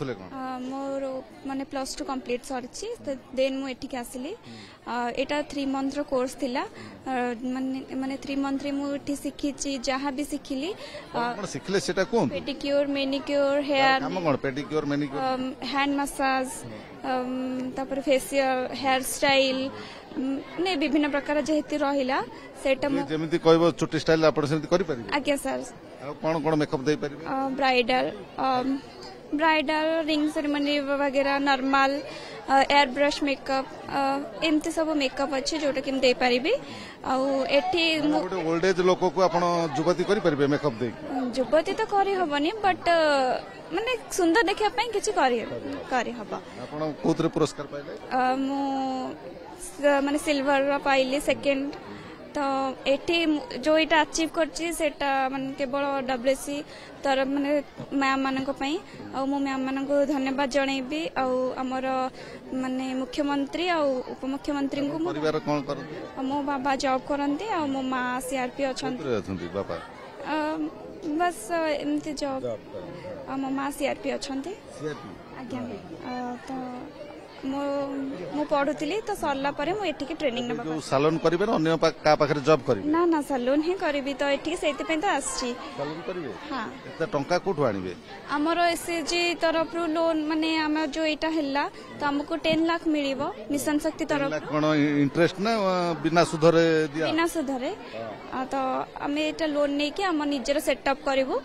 मोर माने +2 complete सरिछि then मु एठी के आसिली एटा 3 मंथ रो कोर्स थिला माने 3 मंथ रे मु एठी सिखिछि जहा भी सिखिली कोन सिखले सेटा कोन पेडिक्योर मैनिक्योर हेयर काम कोन पेडिक्योर मैनिक्योर हैंड मसाज तापर फेशियल हेयर स्टाइल ने विभिन्न प्रकार जेहेतु रहिला सेटा जेमिति कहबो चुटी स्टाइल आपण सेमिति करि परिबे आज्ञा सर कोन कोन मेकअप दे परिबे ब्राइडल रिंग सेरेमनी वगैरह नॉर्मल एयर ब्रश मेकअप एमती सब मेकअप अच्छे जोटा कि दे पारिबी ओल्ड एज लोक को आपण युवती करि परिबे मेकअप दे युवती तो करि हबनी बट माने सुंदर देखिया पई किछि करि हबा आपण कोतरे पुरस्कार पाइले मु माने सिल्वर पाइली सेकंड तो एठी जो इटा अचीव करछि सेटा माने केवल डब्ल्यूसी तर माने मैम मानक पई आ मो मैम मानक धन्यवाद जणैबी आ हमर माने मुख्यमंत्री आ उपमुख्यमंत्री को परिवार कोन करथि मो बाबा जॉब करंती आ मो मां सीआरपी अछंती बाबा बस एमती जॉब आ मो मां सीआरपी अछंती आज्ञा तो मु पढ़ुली तो सरला परे मु एठी के ट्रेनिंग नबा जो सैलून करिवे अन्य का पाखरे जॉब करिवे ना ना सैलून ही करबी तो एठी सेति पे तो आछि सैलून करिवे हां एता टंका कोठु आनिबे हमर एसएजी तरफ रु लोन माने हम जो एटा हल्ला तो हमको 10 लाख मिलिबो मिशन शक्ति तरफ कोन इंटरेस्ट ना बिना सुधरे दिया बिना सुधरे तो हमें एटा लोन नै कि हम निजर सेटअप करबो